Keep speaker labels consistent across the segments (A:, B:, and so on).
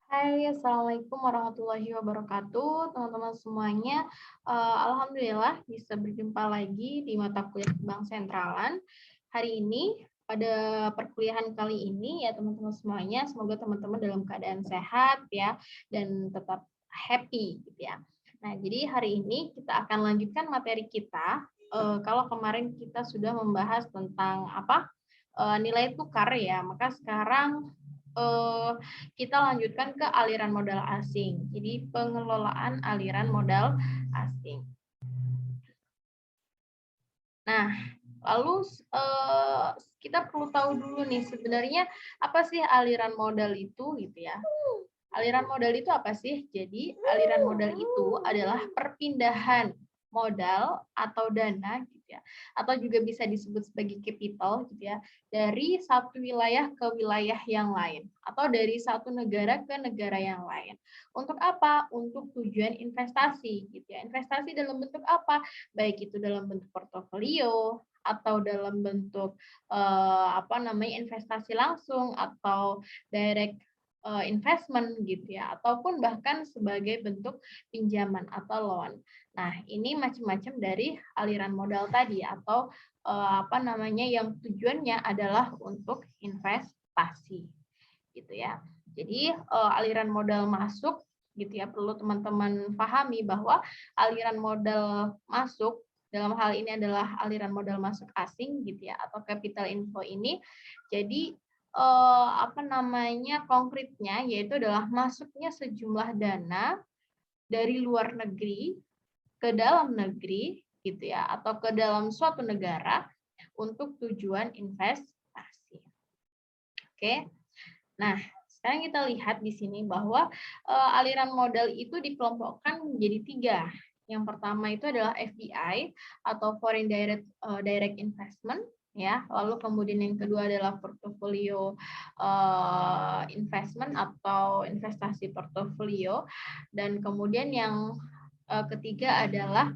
A: Hai, Assalamualaikum warahmatullahi wabarakatuh, teman-teman semuanya. Alhamdulillah bisa berjumpa lagi di mata kuliah Bank Sentralan. Hari ini, pada perkuliahan kali ini ya teman-teman semuanya, semoga teman-teman dalam keadaan sehat ya, dan tetap happy gitu ya. Nah, jadi hari ini kita akan lanjutkan materi kita. Kalau kemarin kita sudah membahas tentang apa? Nilai tukar ya, maka sekarang eh, kita lanjutkan ke aliran modal asing. Jadi pengelolaan aliran modal asing. Nah, lalu kita perlu tahu dulu nih sebenarnya apa sih aliran modal itu gitu ya. Aliran modal itu apa sih? Jadi aliran modal itu adalah perpindahan modal atau dana gitu ya, atau juga bisa disebut sebagai capital gitu ya, dari satu wilayah ke wilayah yang lain atau dari satu negara ke negara yang lain. Untuk apa? Untuk tujuan investasi gitu ya. Investasi dalam bentuk apa? Baik itu dalam bentuk portofolio atau dalam bentuk apa namanya investasi langsung atau direct investment gitu ya, ataupun bahkan sebagai bentuk pinjaman atau loan. Nah, ini macam-macam dari aliran modal tadi atau apa namanya yang tujuannya adalah untuk investasi gitu ya. Jadi aliran modal masuk gitu ya, perlu teman-teman pahami bahwa aliran modal masuk dalam hal ini adalah aliran modal masuk asing gitu ya atau capital inflow ini. Jadi apa namanya konkretnya yaitu adalah masuknya sejumlah dana dari luar negeri ke dalam negeri gitu ya atau ke dalam suatu negara untuk tujuan investasi. Oke. Nah, sekarang kita lihat di sini bahwa aliran modal itu dikelompokkan menjadi tiga. Yang pertama itu adalah FDI atau Foreign Direct Investment, ya. Lalu kemudian yang kedua adalah portofolio investment atau investasi portofolio, dan kemudian yang ketiga adalah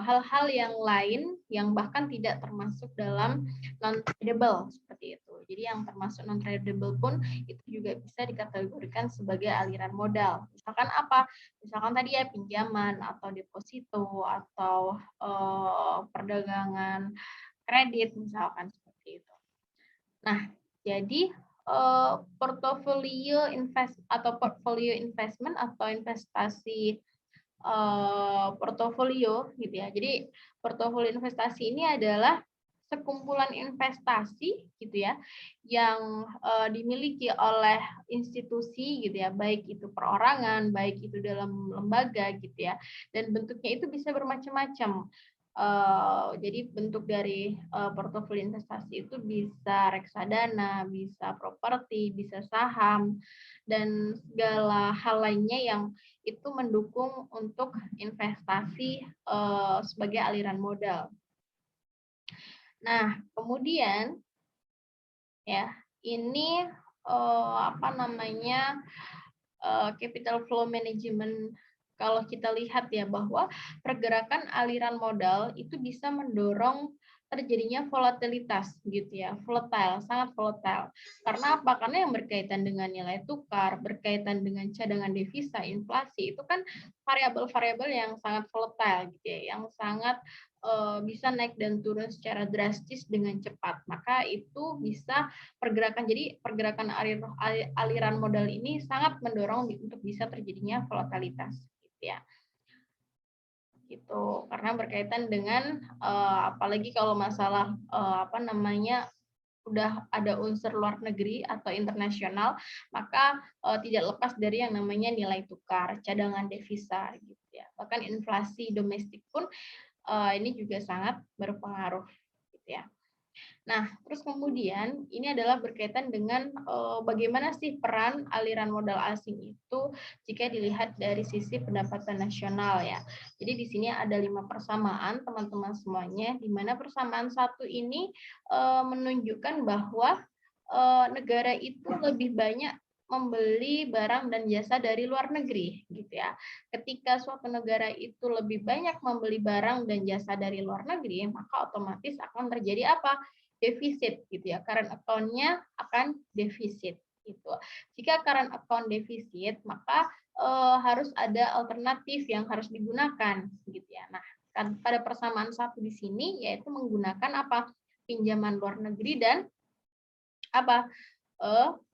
A: hal-hal yang lain yang bahkan tidak termasuk dalam non-tradable seperti itu. Jadi yang termasuk non-tradable pun itu juga bisa dikategorikan sebagai aliran modal. Misalkan apa? Misalkan tadi ya pinjaman atau deposito atau perdagangan kredit misalkan seperti itu. Nah, jadi portofolio investment atau investasi portofolio gitu ya. Jadi portofolio investasi ini adalah sekumpulan investasi gitu ya yang dimiliki oleh institusi gitu ya, baik itu perorangan, baik itu dalam lembaga gitu ya. Dan bentuknya itu bisa bermacam-macam. Jadi bentuk dari portofolio investasi itu bisa reksadana, bisa properti, bisa saham, dan segala hal lainnya yang itu mendukung untuk investasi sebagai aliran modal. Nah, kemudian ya ini apa namanya capital flow management. Kalau kita lihat ya bahwa pergerakan aliran modal itu bisa mendorong terjadinya volatilitas gitu ya, volatile, sangat volatile. Karena apa? Karena yang berkaitan dengan nilai tukar, berkaitan dengan cadangan devisa, inflasi itu kan variabel-variabel yang sangat volatile gitu ya, yang sangat bisa naik dan turun secara drastis dengan cepat. Maka itu bisa pergerakan aliran modal ini sangat mendorong untuk bisa terjadinya volatilitas gitu ya. Gitu. Karena berkaitan dengan apalagi kalau masalah apa namanya udah ada unsur luar negeri atau internasional, maka tidak lepas dari yang namanya nilai tukar, cadangan devisa gitu ya. Bahkan inflasi domestik pun ini juga sangat berpengaruh gitu ya. Nah, terus kemudian ini adalah berkaitan dengan bagaimana sih peran aliran modal asing itu jika dilihat dari sisi pendapatan nasional ya. Jadi di sini ada 5 persamaan teman-teman semuanya, di mana persamaan satu ini menunjukkan bahwa negara itu lebih banyak membeli barang dan jasa dari luar negeri gitu ya. Ketika suatu negara itu lebih banyak membeli barang dan jasa dari luar negeri, maka otomatis akan terjadi apa? Defisit gitu ya. Current account-nya akan defisit Gitu. Jika current account defisit, maka harus ada alternatif yang harus digunakan, gitu ya. Nah, pada persamaan satu di sini yaitu menggunakan apa? Pinjaman luar negeri dan apa?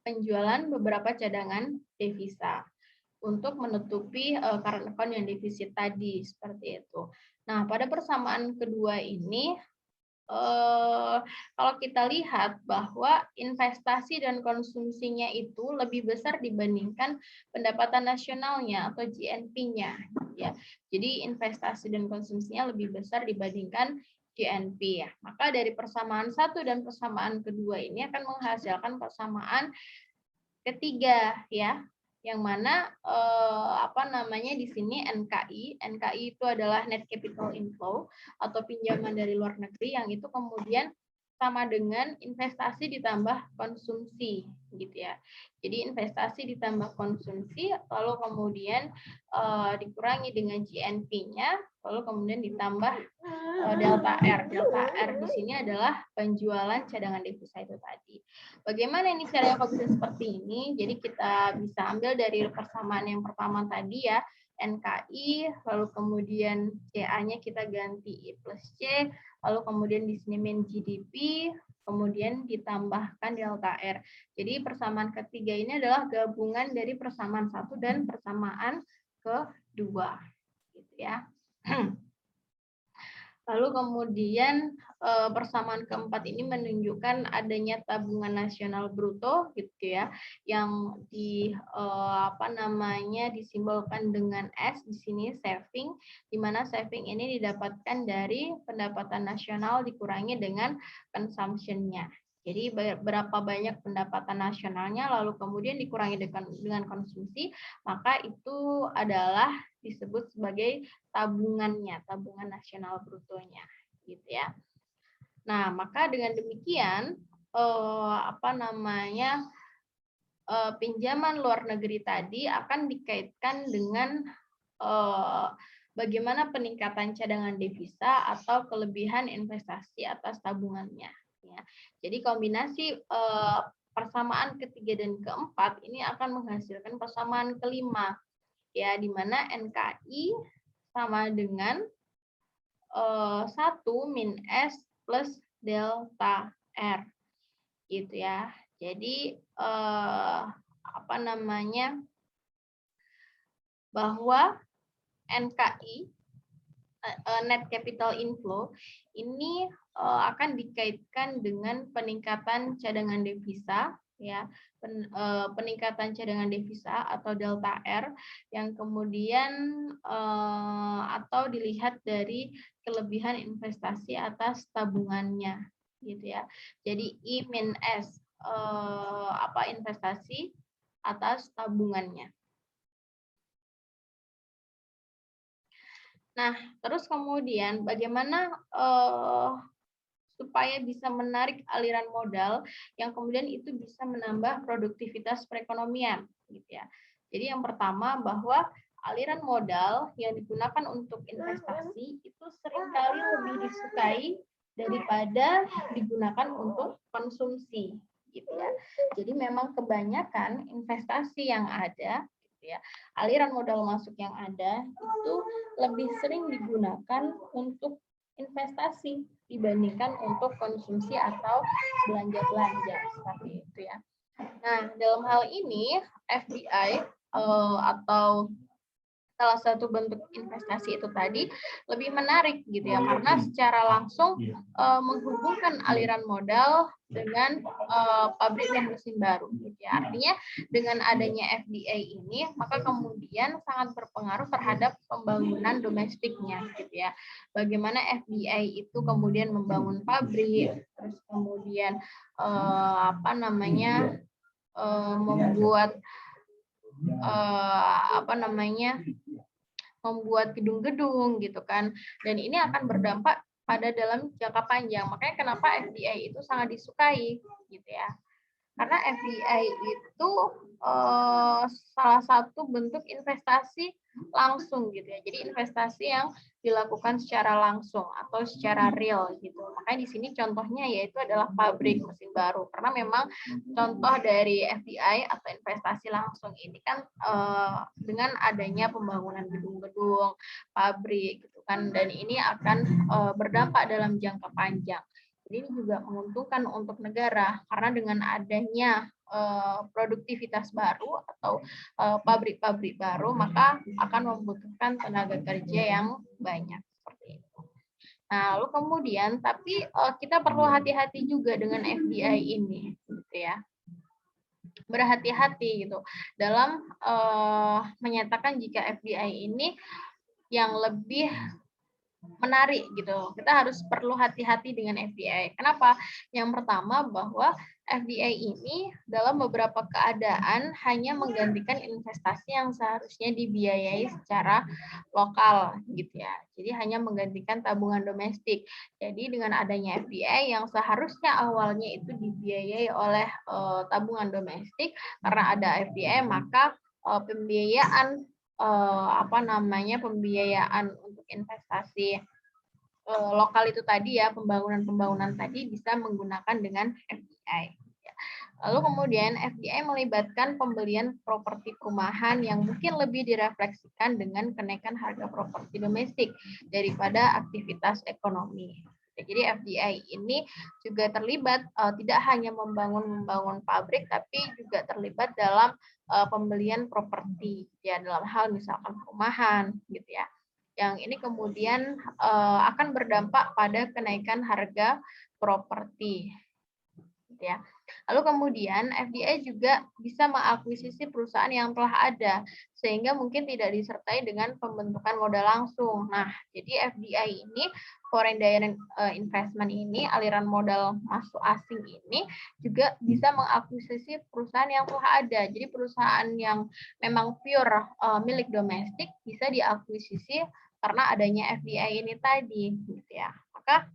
A: Penjualan beberapa cadangan devisa untuk menutupi current account yang defisit tadi, seperti itu. Nah, pada persamaan kedua ini kalau kita lihat bahwa investasi dan konsumsinya itu lebih besar dibandingkan pendapatan nasionalnya atau GNP-nya, ya. Jadi investasi dan konsumsinya lebih besar dibandingkan GNP, ya. Maka dari persamaan satu dan persamaan kedua ini akan menghasilkan persamaan ketiga, ya, yang mana di sini NKI itu adalah net capital inflow atau pinjaman dari luar negeri yang itu kemudian sama dengan investasi ditambah konsumsi, gitu ya. Jadi investasi ditambah konsumsi, lalu kemudian dikurangi dengan GNP-nya, lalu kemudian ditambah delta R. Delta R di sini adalah penjualan cadangan devisa itu tadi. Bagaimana ini caranya kok bisa seperti ini? Jadi kita bisa ambil dari persamaan yang pertama tadi ya, NKI, lalu kemudian CA-nya kita ganti I plus C, lalu kemudian di sini min GDP, kemudian ditambahkan delta R. Jadi persamaan ketiga ini adalah gabungan dari persamaan satu dan persamaan kedua, gitu ya. Lalu kemudian persamaan keempat ini menunjukkan adanya tabungan nasional bruto, gitu ya, yang disimbolkan dengan S di sini saving, di mana saving ini didapatkan dari pendapatan nasional dikurangi dengan consumption-nya. Jadi berapa banyak pendapatan nasionalnya lalu kemudian dikurangi dengan konsumsi, maka itu adalah disebut sebagai tabungannya, tabungan nasional brutonya, gitu ya. Nah, maka dengan demikian pinjaman luar negeri tadi akan dikaitkan dengan bagaimana peningkatan cadangan devisa atau kelebihan investasi atas tabungannya. Ya. Jadi kombinasi persamaan ketiga dan keempat ini akan menghasilkan persamaan kelima, ya, di mana NKI sama dengan 1 min S plus delta R, gitu ya. Jadi bahwa NKI net capital inflow ini akan dikaitkan dengan peningkatan cadangan devisa, ya, peningkatan cadangan devisa atau delta R yang kemudian atau dilihat dari kelebihan investasi atas tabungannya, gitu ya. Jadi I min S investasi atas tabungannya. Nah, terus kemudian bagaimana supaya bisa menarik aliran modal yang kemudian itu bisa menambah produktivitas perekonomian, gitu ya. Jadi yang pertama bahwa aliran modal yang digunakan untuk investasi itu seringkali lebih disukai daripada digunakan untuk konsumsi, gitu ya. Jadi memang kebanyakan investasi yang ada, ya, aliran modal masuk yang ada itu lebih sering digunakan untuk investasi dibandingkan untuk konsumsi atau belanja-belanja, seperti itu ya. Nah, dalam hal ini FDI atau salah satu bentuk investasi itu tadi lebih menarik, gitu ya, karena secara langsung menghubungkan aliran modal dengan pabrik dan mesin baru, gitu ya. Artinya dengan adanya FDI ini maka kemudian sangat berpengaruh terhadap pembangunan domestiknya, gitu ya. Bagaimana FDI itu kemudian membangun pabrik, terus kemudian membuat membuat gedung-gedung, gitu kan, dan ini akan berdampak pada dalam jangka panjang. Makanya kenapa FDI itu sangat disukai, gitu ya. Karena FDI itu salah satu bentuk investasi langsung gitu ya. Jadi investasi yang dilakukan secara langsung atau secara real gitu. Makanya di sini contohnya yaitu adalah pabrik mesin baru. Karena memang contoh dari FDI atau investasi langsung ini kan dengan adanya pembangunan gedung-gedung, pabrik gitu kan, dan ini akan berdampak dalam jangka panjang. Jadi ini juga menguntungkan untuk negara karena dengan adanya produktivitas baru atau pabrik-pabrik baru, maka akan membutuhkan tenaga kerja yang banyak seperti itu. Nah, lalu kemudian tapi kita perlu hati-hati juga dengan FDI ini, gitu ya. Berhati-hati gitu dalam menyatakan jika FDI ini yang lebih menarik gitu. Kita harus perlu hati-hati dengan FDI. Kenapa? Yang pertama bahwa FDI ini dalam beberapa keadaan hanya menggantikan investasi yang seharusnya dibiayai secara lokal gitu ya. Jadi hanya menggantikan tabungan domestik. Jadi dengan adanya FDI yang seharusnya awalnya itu dibiayai oleh tabungan domestik, karena ada FDI maka pembiayaan pembiayaan untuk investasi lokal itu tadi ya, pembangunan tadi bisa menggunakan dengan FDI. Lalu kemudian FDI melibatkan pembelian properti perumahan yang mungkin lebih direfleksikan dengan kenaikan harga properti domestik daripada aktivitas ekonomi. Jadi FDI ini juga terlibat tidak hanya membangun pabrik, tapi juga terlibat dalam pembelian properti ya, dalam hal misalkan perumahan gitu ya. Yang ini kemudian akan berdampak pada kenaikan harga properti gitu ya. Lalu kemudian FDI juga bisa mengakuisisi perusahaan yang telah ada sehingga mungkin tidak disertai dengan pembentukan modal langsung. Nah, jadi FDI ini, foreign direct investment ini, aliran modal masuk asing ini juga bisa mengakuisisi perusahaan yang telah ada. Jadi perusahaan yang memang pure milik domestik bisa diakuisisi karena adanya FDI ini tadi gitu ya. Maka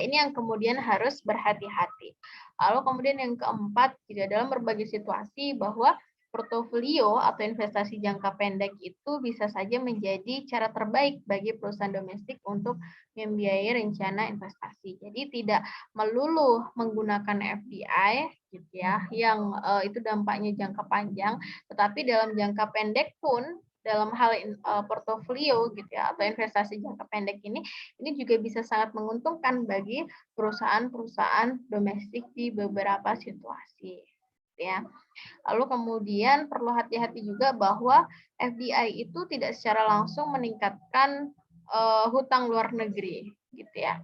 A: ini yang kemudian harus berhati-hati. Lalu kemudian yang keempat, juga dalam berbagai situasi bahwa portofolio atau investasi jangka pendek itu bisa saja menjadi cara terbaik bagi perusahaan domestik untuk membiayai rencana investasi. Jadi tidak melulu menggunakan FDI gitu ya, yang itu dampaknya jangka panjang, tetapi dalam jangka pendek pun dalam hal portofolio gitu ya atau investasi jangka pendek ini juga bisa sangat menguntungkan bagi perusahaan-perusahaan domestik di beberapa situasi ya. Lalu kemudian perlu hati-hati juga bahwa FDI itu tidak secara langsung meningkatkan hutang luar negeri gitu ya.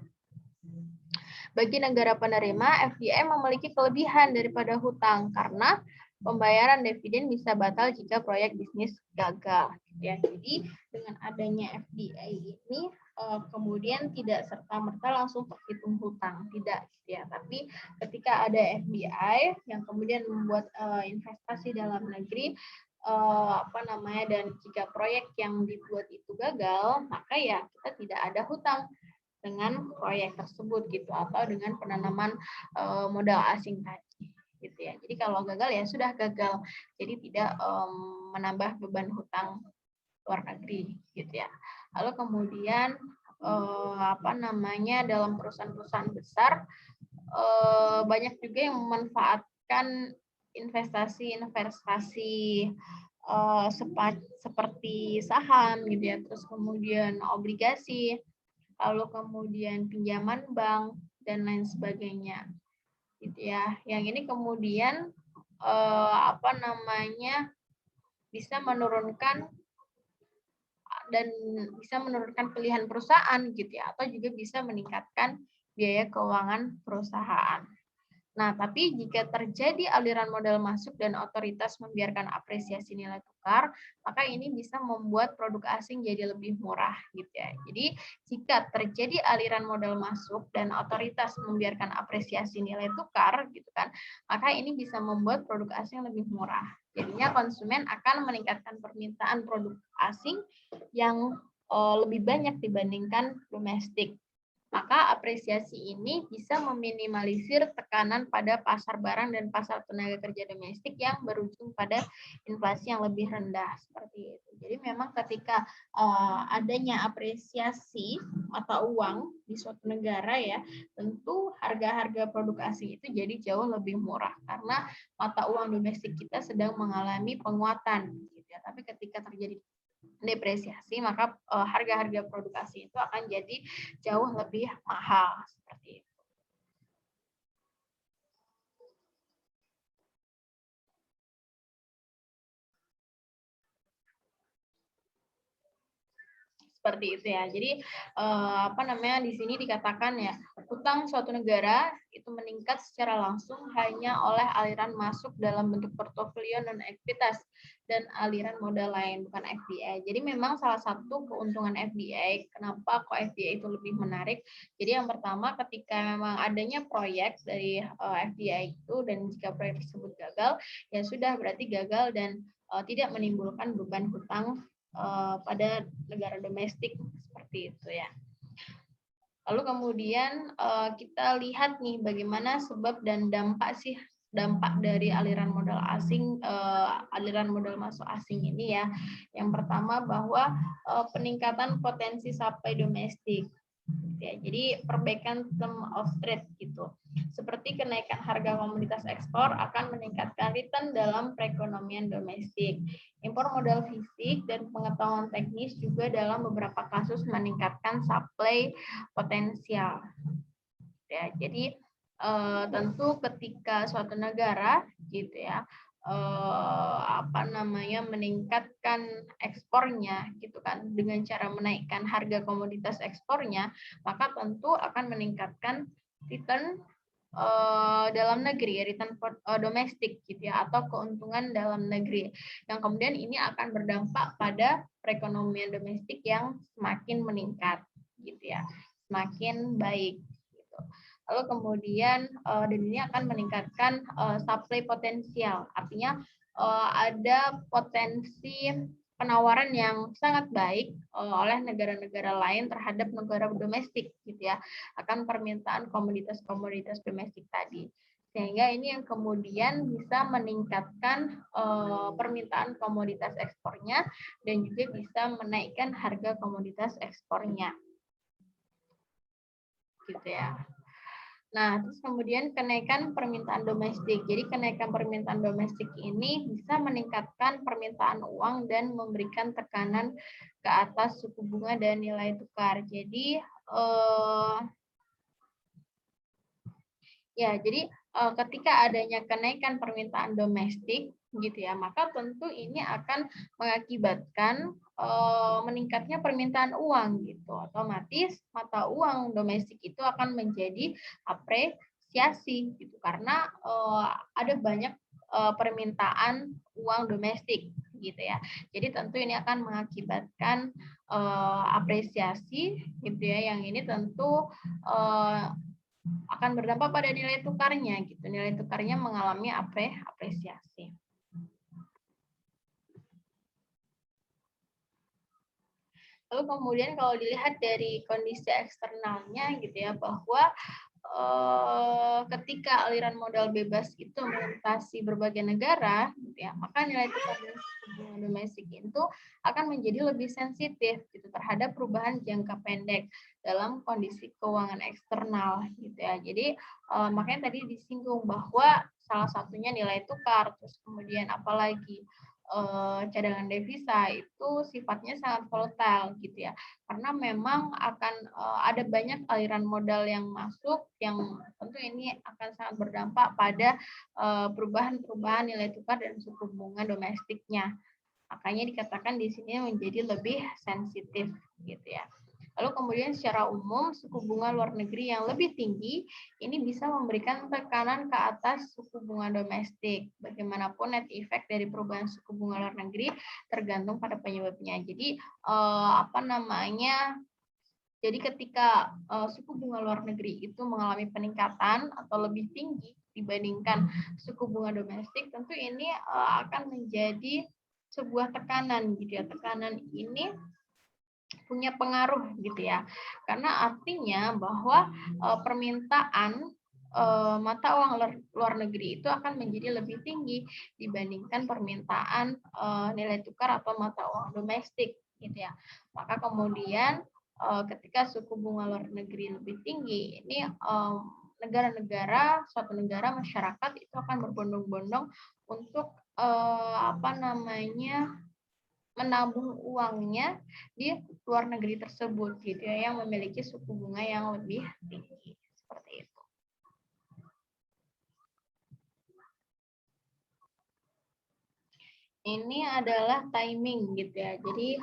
A: Bagi negara penerima, FDI memiliki kelebihan daripada hutang karena pembayaran dividen bisa batal jika proyek bisnis gagal. Ya, jadi dengan adanya FDI ini kemudian tidak serta-merta langsung terhitung hutang, tidak ya. Tapi ketika ada FDI yang kemudian membuat investasi dalam negeri dan jika proyek yang dibuat itu gagal, maka ya kita tidak ada hutang dengan proyek tersebut gitu atau dengan penanaman modal asing tadi gitu ya. Jadi kalau gagal ya sudah gagal. Jadi tidak menambah beban hutang luar negeri gitu ya. Lalu kemudian dalam perusahaan-perusahaan besar banyak juga yang memanfaatkan investasi-investasi seperti saham gitu ya, terus kemudian obligasi, lalu kemudian pinjaman bank dan lain sebagainya gitu ya. Yang ini kemudian bisa menurunkan pilihan perusahaan gitu ya, atau juga bisa meningkatkan biaya keuangan perusahaan. Nah, tapi jika terjadi aliran modal masuk dan otoritas membiarkan apresiasi nilai tukar, maka ini bisa membuat produk asing jadi lebih murah gitu ya. Jadi, jika terjadi aliran modal masuk dan otoritas membiarkan apresiasi nilai tukar gitu kan, maka ini bisa membuat produk asing lebih murah. Jadinya konsumen akan meningkatkan permintaan produk asing yang lebih banyak dibandingkan domestik. Maka apresiasi ini bisa meminimalisir tekanan pada pasar barang dan pasar tenaga kerja domestik yang berujung pada inflasi yang lebih rendah seperti itu. Jadi memang ketika adanya apresiasi mata uang di suatu negara ya, tentu harga-harga produk asing itu jadi jauh lebih murah karena mata uang domestik kita sedang mengalami penguatan gitu ya. Tapi ketika terjadi depresiasi, maka harga-harga produk asing itu akan jadi jauh lebih mahal seperti itu. Seperti itu ya. Jadi di sini dikatakan ya, utang suatu negara itu meningkat secara langsung hanya oleh aliran masuk dalam bentuk portofolio non ekuitas dan aliran modal lain, bukan FDI. Jadi memang salah satu keuntungan FDI, kenapa kok FDI itu lebih menarik? Jadi yang pertama, ketika memang adanya proyek dari FDI itu dan jika proyek tersebut gagal, ya sudah berarti gagal dan tidak menimbulkan beban hutang pada negara domestik seperti itu ya. Lalu kemudian kita lihat nih bagaimana sebab dan dampak dari aliran modal asing, aliran modal masuk asing ini ya. Yang pertama bahwa peningkatan potensi supply domestik. Ya, jadi perbaikan term of trade gitu. Seperti kenaikan harga komoditas ekspor akan meningkatkan return dalam perekonomian domestik. Impor modal fisik dan pengetahuan teknis juga dalam beberapa kasus meningkatkan supply potensial. Ya, jadi tentu ketika suatu negara gitu ya meningkatkan ekspornya gitu kan dengan cara menaikkan harga komoditas ekspornya, maka tentu akan meningkatkan return dalam negeri, return domestik gitu ya, atau keuntungan dalam negeri yang kemudian ini akan berdampak pada perekonomian domestik yang semakin meningkat gitu ya, semakin baik gitu. Lalu kemudian dan ini akan meningkatkan supply potensial, artinya ada potensi penawaran yang sangat baik oleh negara-negara lain terhadap negara domestik gitu ya, akan permintaan komoditas-komoditas domestik tadi, sehingga ini yang kemudian bisa meningkatkan permintaan komoditas ekspornya dan juga bisa menaikkan harga komoditas ekspornya gitu ya. Nah, terus kemudian kenaikan permintaan domestik. Jadi kenaikan permintaan domestik ini bisa meningkatkan permintaan uang dan memberikan tekanan ke atas suku bunga dan nilai tukar. Jadi ketika adanya kenaikan permintaan domestik gitu ya, maka tentu ini akan mengakibatkan meningkatnya permintaan uang gitu. Otomatis mata uang domestik itu akan menjadi apresiasi gitu karena ada banyak permintaan uang domestik gitu ya. Jadi tentu ini akan mengakibatkan apresiasi gitu ya, yang ini tentu akan berdampak pada nilai tukarnya gitu. Nilai tukarnya mengalami apresiasi. Lalu kemudian kalau dilihat dari kondisi eksternalnya gitu ya, bahwa ketika aliran modal bebas itu melintasi berbagai negara, gitu ya, maka nilai tukar dan suku bunga domestik itu akan menjadi lebih sensitif gitu terhadap perubahan jangka pendek dalam kondisi keuangan eksternal, gitu ya. Jadi makanya tadi disinggung bahwa salah satunya nilai tukar, terus kemudian apalagi cadangan devisa itu sifatnya sangat volatile gitu ya, karena memang akan ada banyak aliran modal yang masuk yang tentu ini akan sangat berdampak pada perubahan-perubahan nilai tukar dan suku bunga domestiknya. Makanya dikatakan di sini menjadi lebih sensitif gitu ya. Lalu kemudian secara umum suku bunga luar negeri yang lebih tinggi ini bisa memberikan tekanan ke atas suku bunga domestik. Bagaimanapun net effect dari perubahan suku bunga luar negeri tergantung pada penyebabnya. Jadi jadi ketika suku bunga luar negeri itu mengalami peningkatan atau lebih tinggi dibandingkan suku bunga domestik, tentu ini akan menjadi sebuah tekanan gitu ya. Tekanan ini punya pengaruh gitu ya. Karena artinya bahwa permintaan mata uang luar negeri itu akan menjadi lebih tinggi dibandingkan permintaan nilai tukar atau mata uang domestik gitu ya. Maka kemudian ketika suku bunga luar negeri lebih tinggi, ini negara-negara, suatu negara, masyarakat itu akan berbondong-bondong untuk apa namanya, menabung uangnya di luar negeri tersebut gitu ya, yang memiliki suku bunga yang lebih tinggi seperti itu. Ini adalah timing gitu ya. Jadi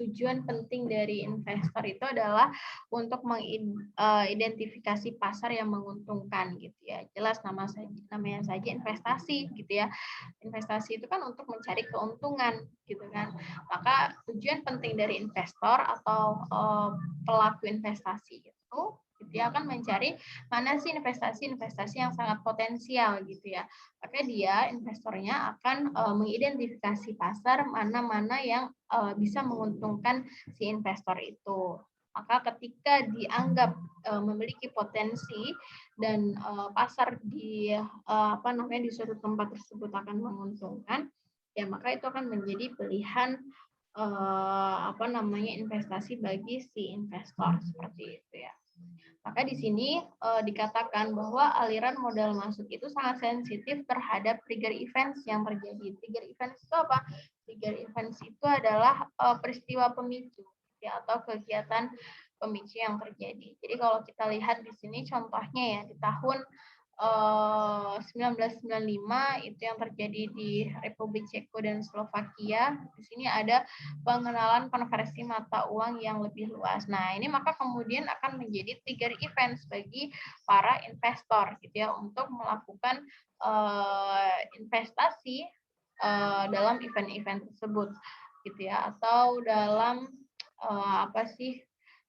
A: tujuan penting dari investor itu adalah untuk mengidentifikasi pasar yang menguntungkan gitu ya. Jelas namanya saja investasi gitu ya. Investasi itu kan untuk mencari keuntungan gitu kan. Maka tujuan penting dari investor atau pelaku investasi itu dia akan mencari mana sih investasi-investasi yang sangat potensial gitu ya. Maka dia investornya akan mengidentifikasi pasar mana-mana yang bisa menguntungkan si investor itu. Maka ketika dianggap memiliki potensi dan pasar di apa namanya di suatu tempat tersebut akan menguntungkan, ya maka itu akan menjadi pilihan apa namanya investasi bagi si investor seperti itu ya. Maka di sini dikatakan bahwa aliran modal masuk itu sangat sensitif terhadap trigger events yang terjadi. Trigger events itu apa? Trigger events itu adalah peristiwa pemicu ya, atau kegiatan pemicu yang terjadi. Jadi kalau kita lihat di sini contohnya ya di tahun 1995 itu yang terjadi di Republik Ceko dan Slovakia. Di sini ada pengenalan konversi mata uang yang lebih luas. Nah, ini maka kemudian akan menjadi trigger events bagi para investor gitu ya untuk melakukan investasi dalam event-event tersebut gitu ya, atau dalam apa sih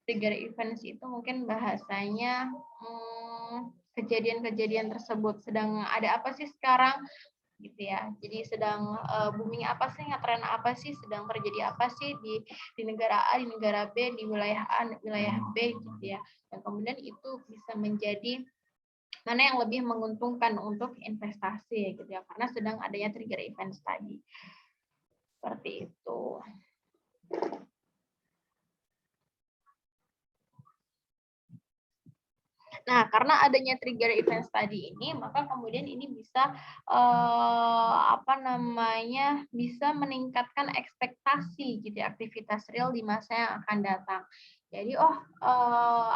A: trigger events itu mungkin bahasanya kejadian-kejadian tersebut sedang ada apa sih sekarang gitu ya. Jadi sedang booming apa sih, ngetren apa sih, sedang terjadi apa sih di negara A, di negara B, di wilayah A, wilayah B gitu ya. Dan kemudian itu bisa menjadi mana yang lebih menguntungkan untuk investasi gitu ya, karena sedang adanya trigger events tadi. Seperti itu. Nah, karena adanya trigger events tadi ini, maka kemudian ini bisa apa namanya, bisa meningkatkan ekspektasi gitu ya, aktivitas real di masa yang akan datang. Jadi,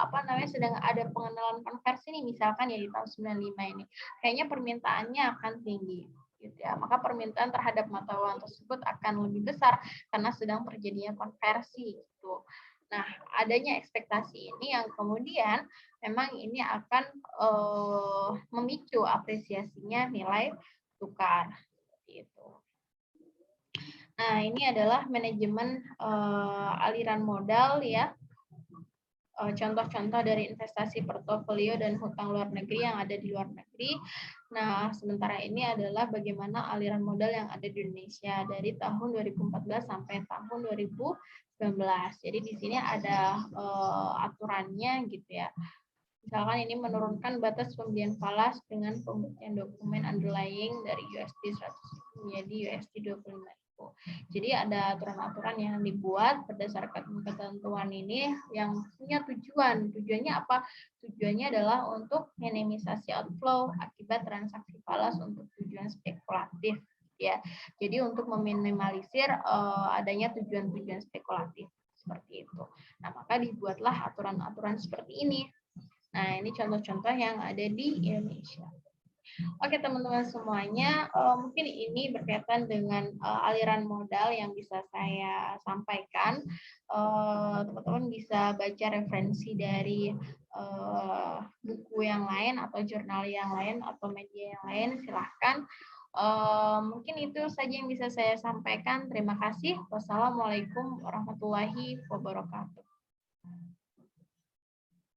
A: apa namanya, sedang ada pengenalan konversi nih, misalkan ya di tahun 95 ini, kayaknya permintaannya akan tinggi gitu ya. Maka permintaan terhadap mata uang tersebut akan lebih besar karena sedang terjadinya konversi gitu. Nah, adanya ekspektasi ini yang kemudian memang ini akan memicu apresiasinya nilai tukar seperti itu. Nah, ini adalah manajemen aliran modal ya. Contoh-contoh dari investasi portofolio dan hutang luar negeri yang ada di luar negeri. Nah, sementara ini adalah bagaimana aliran modal yang ada di Indonesia dari tahun 2014 sampai tahun 2019. Jadi di sini ada aturannya gitu ya. Misalkan ini menurunkan batas pembelian falas dengan pembuktian dokumen underlying dari USD 100 menjadi USD 25.000. Jadi ada aturan-aturan yang dibuat berdasarkan ketentuan ini yang punya tujuan. Tujuannya apa? Tujuannya adalah untuk minimalisasi outflow akibat transaksi falas untuk tujuan spekulatif. Ya, jadi untuk meminimalisir adanya tujuan-tujuan spekulatif seperti itu. Nah, maka dibuatlah aturan-aturan seperti ini. Nah, ini contoh-contoh yang ada di Indonesia. Oke, teman-teman semuanya, mungkin ini berkaitan dengan aliran modal yang bisa saya sampaikan. Teman-teman bisa baca referensi dari buku yang lain atau jurnal yang lain atau media yang lain, silahkan. Mungkin itu saja yang bisa saya sampaikan. Terima kasih. Wassalamualaikum warahmatullahi wabarakatuh.